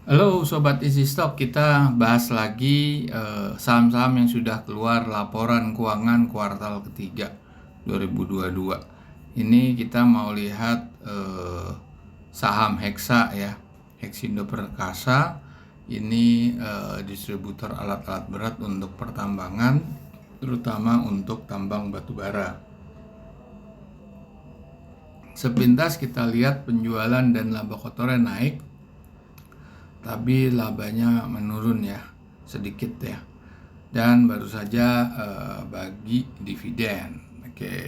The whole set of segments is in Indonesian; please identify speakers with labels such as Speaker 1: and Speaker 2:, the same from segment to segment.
Speaker 1: Halo Sobat Easy Stock, kita bahas lagi saham-saham yang sudah keluar laporan keuangan kuartal ketiga 2022. Ini kita mau lihat saham Hexa ya, Hexindo Perkasa. Ini distributor alat-alat berat untuk pertambangan, terutama untuk tambang batu bara. Sepintas kita lihat penjualan dan laba kotornya naik, tapi labanya menurun ya, sedikit ya. Dan baru saja bagi dividen. Oke,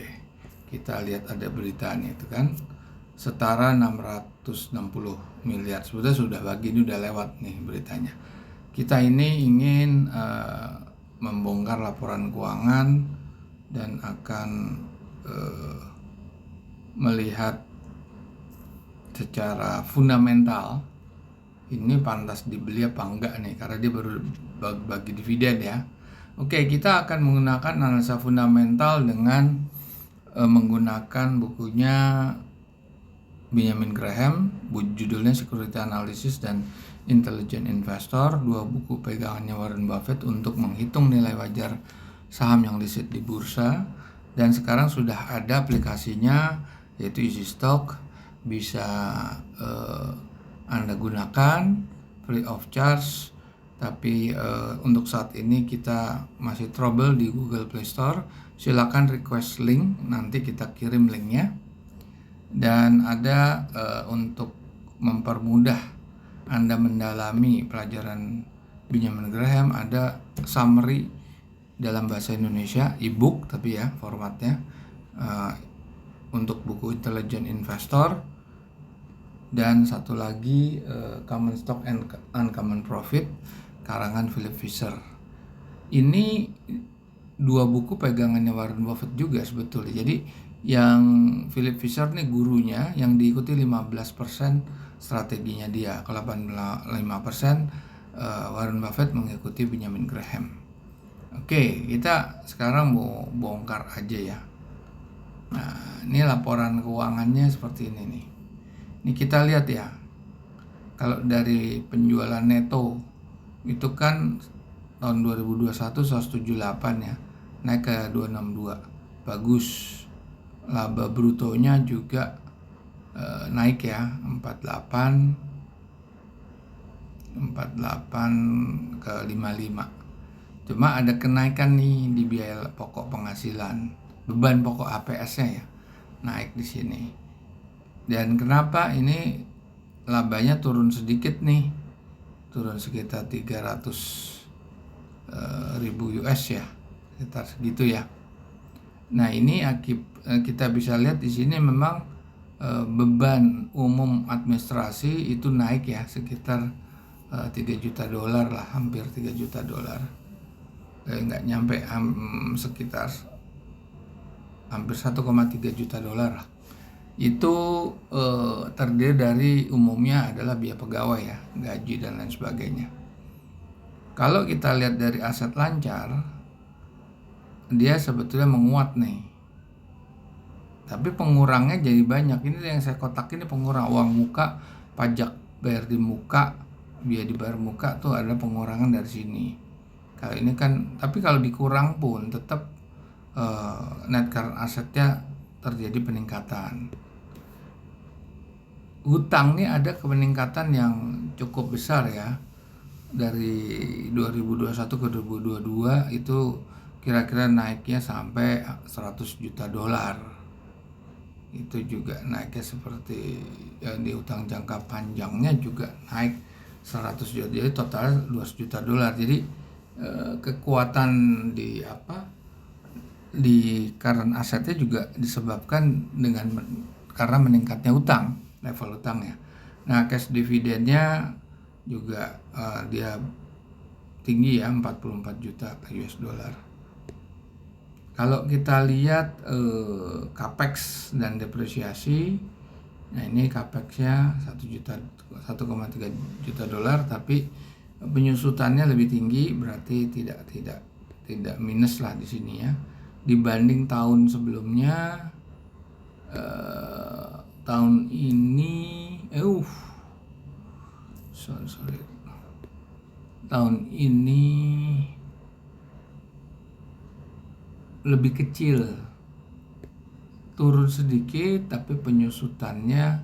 Speaker 1: kita lihat ada beritanya itu kan, setara 660 miliar. Sebetulnya sudah bagi, ini udah lewat nih beritanya. Kita ini ingin membongkar laporan keuangan dan akan melihat secara fundamental ini pantas dibeli apa enggak nih, karena dia baru bagi dividen ya. Oke, kita akan menggunakan analisa fundamental dengan menggunakan bukunya Benjamin Graham, judulnya Security Analysis dan Intelligent Investor, dua buku pegangannya Warren Buffett untuk menghitung nilai wajar saham yang listed di bursa. Dan sekarang sudah ada aplikasinya, yaitu Easy Stock, bisa Anda gunakan free of charge. Tapi untuk saat ini kita masih trouble di Google Play Store. Silakan request link, nanti kita kirim linknya. Dan ada untuk mempermudah Anda mendalami pelajaran Benjamin Graham, ada summary dalam bahasa Indonesia, ebook tapi ya formatnya, untuk buku Intelligent Investor. Dan satu lagi Common Stock and Uncommon Profit karangan Philip Fisher. Ini dua buku pegangannya Warren Buffett juga sebetulnya. Jadi yang Philip Fisher nih gurunya, yang diikuti 15% strateginya dia. Kalau 85% Warren Buffett mengikuti Benjamin Graham. Oke, kita sekarang mau bongkar aja ya. Nah, ini laporan keuangannya seperti ini nih. Ini kita lihat ya. Kalau dari penjualan neto itu kan tahun 2021 178 ya, naik ke 262. Bagus. Laba brutonya juga naik ya, 48 ke 55. Cuma ada kenaikan nih di biaya pokok penghasilan, beban pokok HPS-nya ya, naik di sini. Dan kenapa ini labanya turun sedikit nih, turun sekitar 300 ribu US ya, sekitar segitu ya. Nah, ini kita bisa lihat di sini memang beban umum administrasi itu naik ya, sekitar 3 juta dolar lah, hampir 3 juta dolar. Nggak nyampe, sekitar hampir 1,3 juta dolar lah. Itu terdiri dari umumnya adalah biaya pegawai ya, gaji dan lain sebagainya. Kalau kita lihat dari aset lancar, dia sebetulnya menguat nih, tapi pengurangnya jadi banyak. Ini yang saya kotak ini pengurang uang muka, pajak bayar di muka, biaya dibayar muka tuh ada pengurangan dari sini. Kalau ini kan, tapi kalau dikurang pun tetap net current asetnya terjadi peningkatan. Hutang nih ada peningkatan yang cukup besar ya, dari 2021 ke 2022 itu kira-kira naiknya sampai 100 juta dolar. Itu juga naiknya seperti yang di hutang jangka panjangnya juga naik 100 juta, jadi total 200 juta dolar. Jadi kekuatan di current asetnya juga disebabkan karena meningkatnya utang, level utangnya. Nah, cash dividennya juga dia tinggi ya, 44 juta US dollar. Kalau kita lihat capex dan depresiasi, nah ini capexnya 1,3 juta dolar, tapi penyusutannya lebih tinggi, berarti tidak minus lah di sini ya, dibanding tahun sebelumnya. Tahun ini sorry. Tahun ini lebih kecil, turun sedikit tapi penyusutannya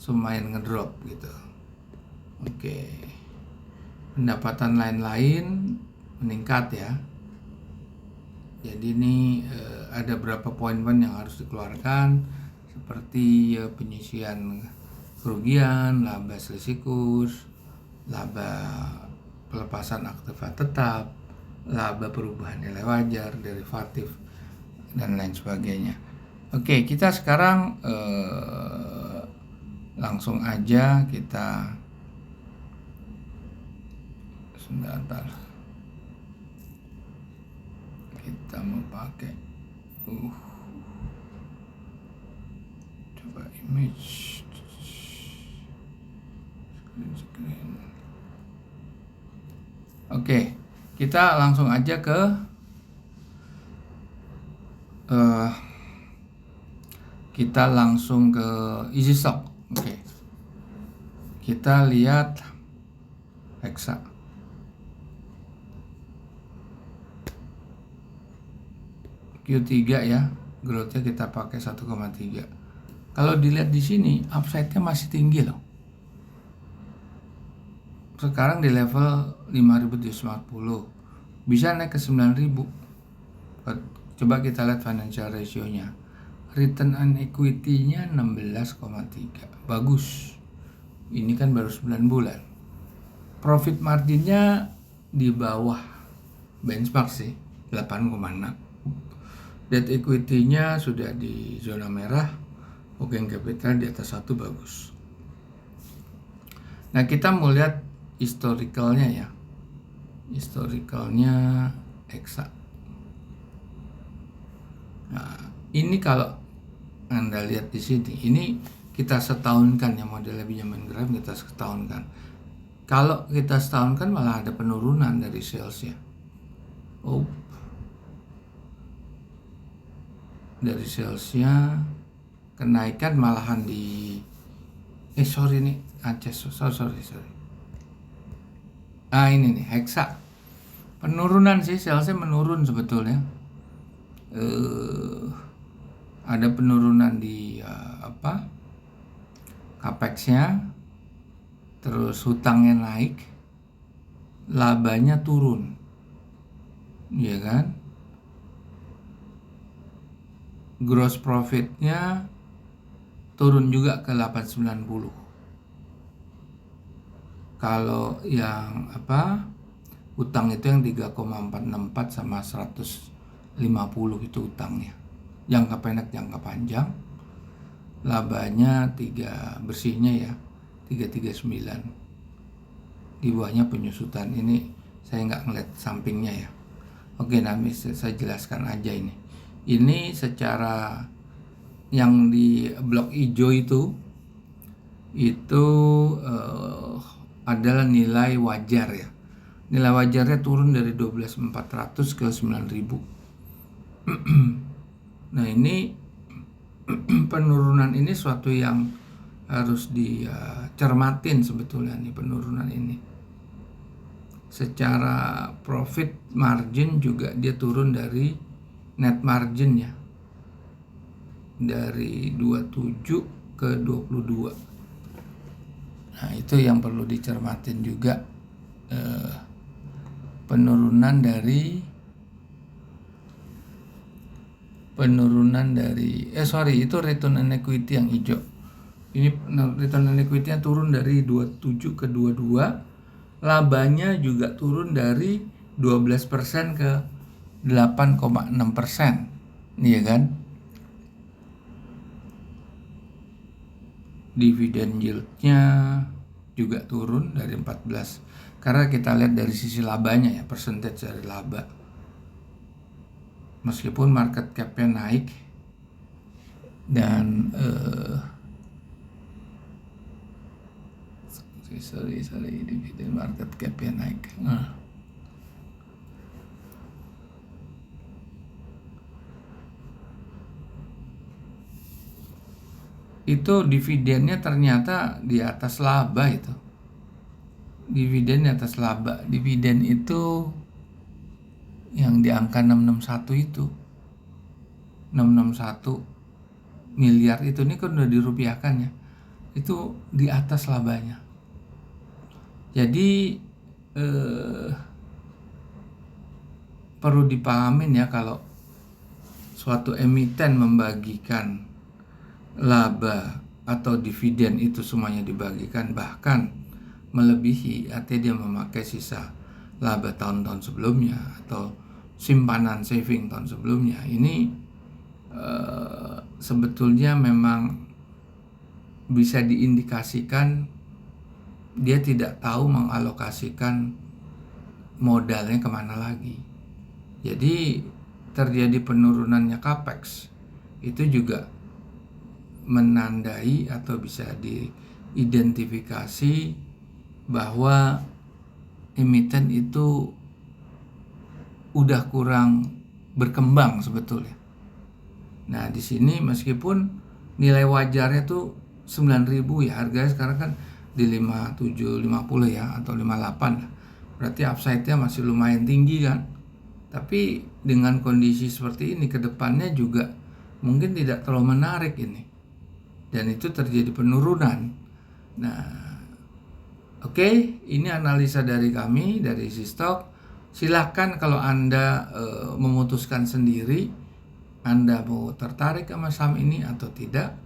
Speaker 1: lumayan ngedrop gitu. Oke. Pendapatan lain-lain meningkat ya. Jadi ini ada beberapa poin-poin yang harus dikeluarkan seperti penyisian kerugian, laba selisih kurs, laba pelepasan aktiva tetap, laba perubahan nilai wajar, derivatif, dan lain sebagainya. Oke, kita sekarang langsung aja kita sebentar. Kita mau pakai coba image screen. Oke, kita langsung aja ke easy stock. Oke. Kita lihat Hexa. Q3 ya, growth-nya kita pakai 1,3. Kalau dilihat di sini, upside-nya masih tinggi loh. Sekarang di level 5.250, bisa naik ke 9.000. Coba kita lihat financial ratio-nya. Return on equity-nya 16,3. Bagus. Ini kan baru 9 bulan. Profit margin-nya di bawah benchmark sih, 8,6. Debt equity-nya sudah di zona merah. Working capital di atas 1, bagus. Nah, kita mau lihat historicalnya ya. Historicalnya Hexa. Nah, ini kalau Anda lihat di sini, ini kita setahunkan ya, modelnya Benjamin Graham kita setahunkan. Kalau kita setahunkan malah ada penurunan dari salesnya. Dari salesnya kenaikan malahan di sorry. Ini nih Hexa. Penurunan sih, salesnya menurun sebetulnya. Ada penurunan di capex-nya, terus hutangnya naik, labanya turun, ya kan? Gross profit-nya turun juga ke 890. Kalau yang hutang itu yang 3,464 sama 150 itu hutangnya. Jangka pendek, jangka panjang. Labanya bersihnya ya 339. Di bawahnya penyusutan. Ini saya nggak ngeliat sampingnya ya. Oke, nanti saya jelaskan aja ini. Ini secara yang di blok hijau itu adalah nilai wajar ya. Nilai wajarnya turun dari 12.400 ke 9.000. Nah, ini penurunan ini suatu yang harus dicermatin sebetulnya nih, penurunan ini. Secara profit margin juga dia turun dari net margin ya, dari 27 ke 22. Nah, itu yang perlu dicermatin juga, penurunan dari itu return on equity yang hijau. Ini return on equity yang turun dari 27 ke 22. Labanya juga turun dari 12% ke 8,6%. Iya kan? Dividen yield-nya juga turun dari 14. Karena kita lihat dari sisi labanya ya, percentage dari laba. Meskipun market cap-nya naik dan dividen market cap-nya naik. Itu dividennya ternyata di atas laba itu. dividen di atas laba. Dividen itu yang di angka 661 itu. 661 miliar itu, ini kan udah dirupiahkan ya. Itu di atas labanya. Jadi perlu dipahamin ya, kalau suatu emiten membagikan laba atau dividen itu semuanya dibagikan, bahkan melebihi, artinya dia memakai sisa laba tahun-tahun sebelumnya atau simpanan saving tahun sebelumnya. Ini sebetulnya memang bisa diindikasikan dia tidak tahu mengalokasikan modalnya kemana lagi. Jadi terjadi penurunannya capex itu juga menandai atau bisa diidentifikasi bahwa emiten itu udah kurang berkembang sebetulnya. Nah, di sini meskipun nilai wajarnya tuh 9.000 ya, harganya sekarang kan di 5750 ya, atau 58 lah. Berarti upside-nya masih lumayan tinggi kan. Tapi dengan kondisi seperti ini, ke depannya juga mungkin tidak terlalu menarik ini. Dan itu terjadi penurunan. Nah, oke, ini analisa dari kami, dari Sistok. Silakan kalau Anda memutuskan sendiri, Anda mau tertarik sama saham ini atau tidak.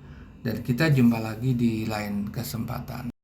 Speaker 1: Dan kita jumpa lagi di lain kesempatan.